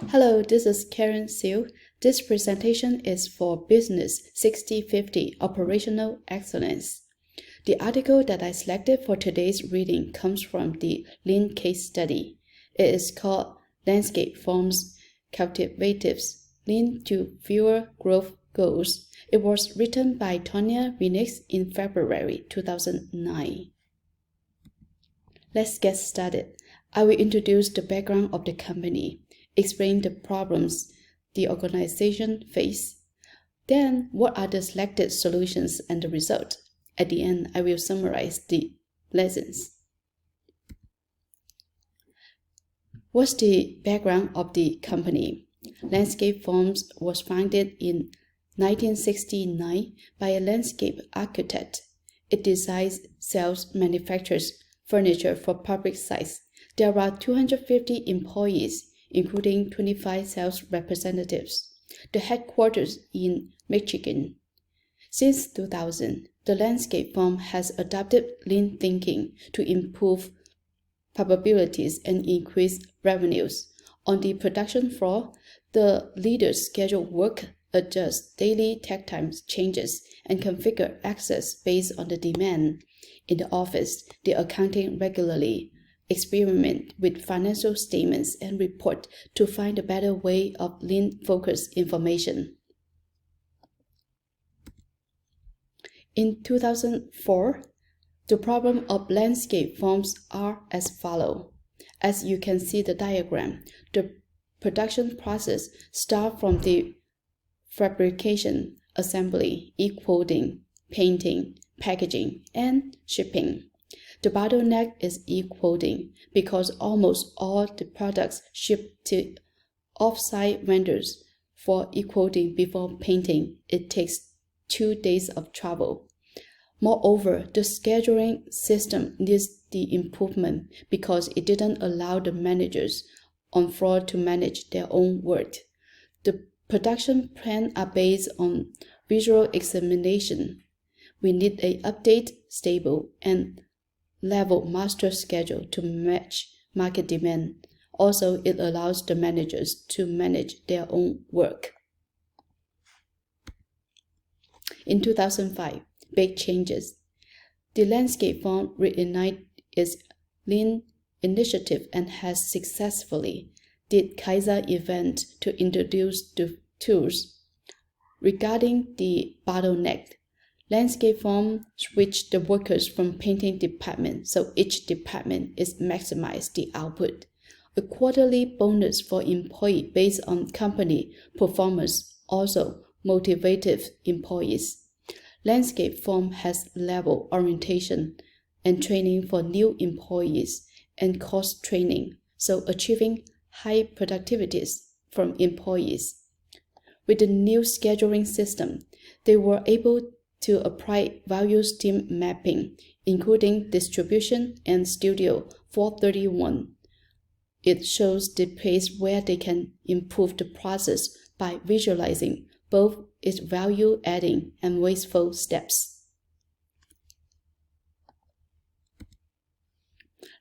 Hello, this is Karen Siu. This presentation is for Business 6050 Operational Excellence. The article that I selected for today's reading comes from the Lean case study. It is called Landscape Forms Cultivatives Lean to Fewer Growth Goals. It was written by Tonya Phoenix in February 2009. Let's get started. I will introduce the background of the company, explain the problems the organization faces. Then, what are the selected solutions and the result? At the end, I will summarize the lessons. What's the background of the company? Landscape Forms was founded in 1969 by a landscape architect. It designs, sells, manufactures furniture for public sites. There are 250 employees, including 25 sales representatives. The headquarters in Michigan. Since 2000, the landscape firm has adopted lean thinking to improve probabilities and increase revenues. On the production floor, the leaders schedule work, adjust daily takt time changes, and configure access based on the demand. In the office, the accounting regularly experiment with financial statements and report to find a better way of lean-focused information. In 2004, the problem of landscape forms are as follows. As you can see the diagram, the production process starts from the fabrication, assembly, e-quoting, painting, packaging, and shipping. The bottleneck is e-quoting because almost all the products shipped to off-site vendors. For e-quoting before painting, it takes 2 days of travel. Moreover, the scheduling system needs the improvement because it didn't allow the managers on floor to manage their own work. The production plans are based on visual examination. We need an update, stable, and level master schedule to match market demand. Also, it allows the managers to manage their own work. In 2005, big changes. The landscape firm reignited its lean initiative and has successfully did Kaizen event to introduce the tools. Regarding the bottleneck, landscape firm switched the workers from painting department so each department is maximize the output. A quarterly bonus for employee based on company performance also motivated employees. Landscape firm has level orientation and training for new employees and cost training, so achieving high productivities from employees. With the new scheduling system, they were able to apply value stream mapping, including distribution and Studio 431. It shows the place where they can improve the process by visualizing both its value-adding and wasteful steps.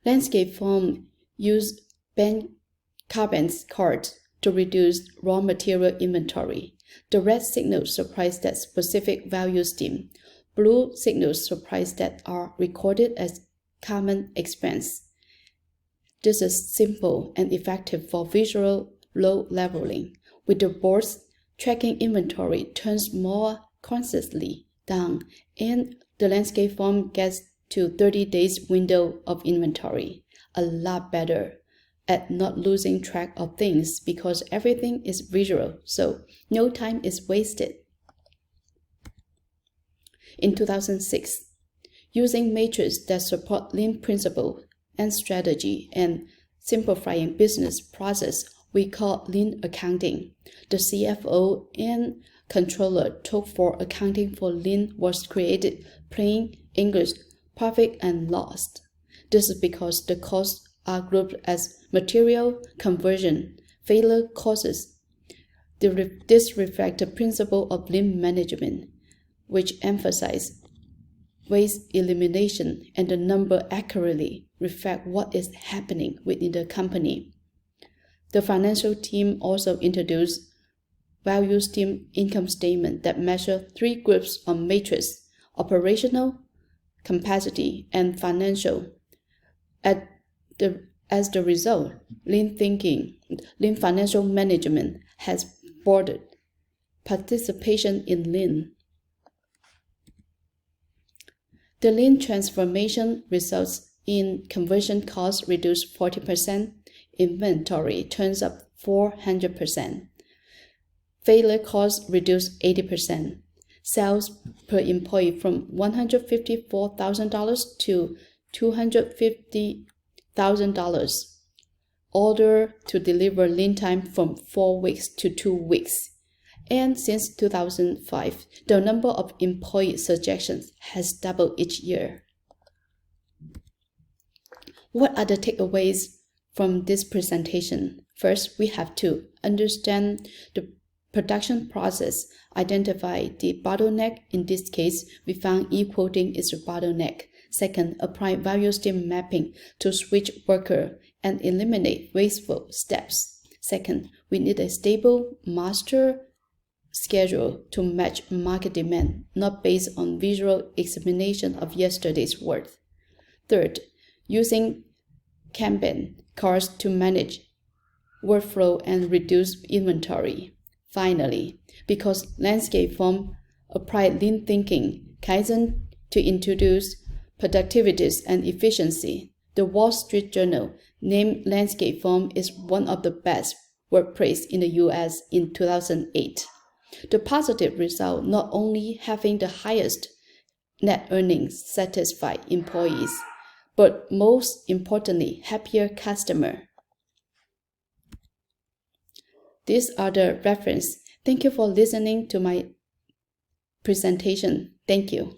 Landscape firm use Kanban cards to reduce raw material inventory. The red signals supplies that specific value stream. Blue signals supplies that are recorded as common expense. This is simple and effective for visual low leveling. With the boards, tracking inventory turns more consistently down, and the landscape firm gets to 30 days window of inventory. A lot better at not losing track of things because everything is visual, so no time is wasted. In 2006, using matrices that support lean principle and strategy and simplifying business process, we call lean accounting. The CFO and controller took for accounting for lean was created plain English, profit and loss. This is because the costs are grouped as material, conversion, failure causes. This reflects the principle of lean management, which emphasizes waste elimination and the number accurately reflect what is happening within the company. The financial team also introduced value stream income statement that measure 3 groups on matrix: operational, capacity, and financial. As the result, lean financial management has broadened participation in lean. The lean transformation results in conversion costs reduced 40%, inventory turns up 400%, failure costs reduced 80%, sales per employee from $154,000 to $250,000, order to deliver lean time from 4 weeks to 2 weeks. And since 2005, the number of employee suggestions has doubled each year. What are the takeaways from this presentation? First, we have to understand the production process, identify the bottleneck. In this case, we found e-quoting is a bottleneck. Second, apply value stream mapping to switch worker and eliminate wasteful steps. Second, we need a stable master schedule to match market demand, not based on visual examination of yesterday's work. Third, using Kanban cards to manage workflow and reduce inventory. Finally, because landscape firm apply lean thinking, Kaizen to introduce productivities and efficiency, the Wall Street Journal named landscape firm is one of the best workplaces in the US in 2008. The positive result not only having the highest net earnings satisfied employees, but most importantly, happier customer. These are the reference. Thank you for listening to my presentation. Thank you.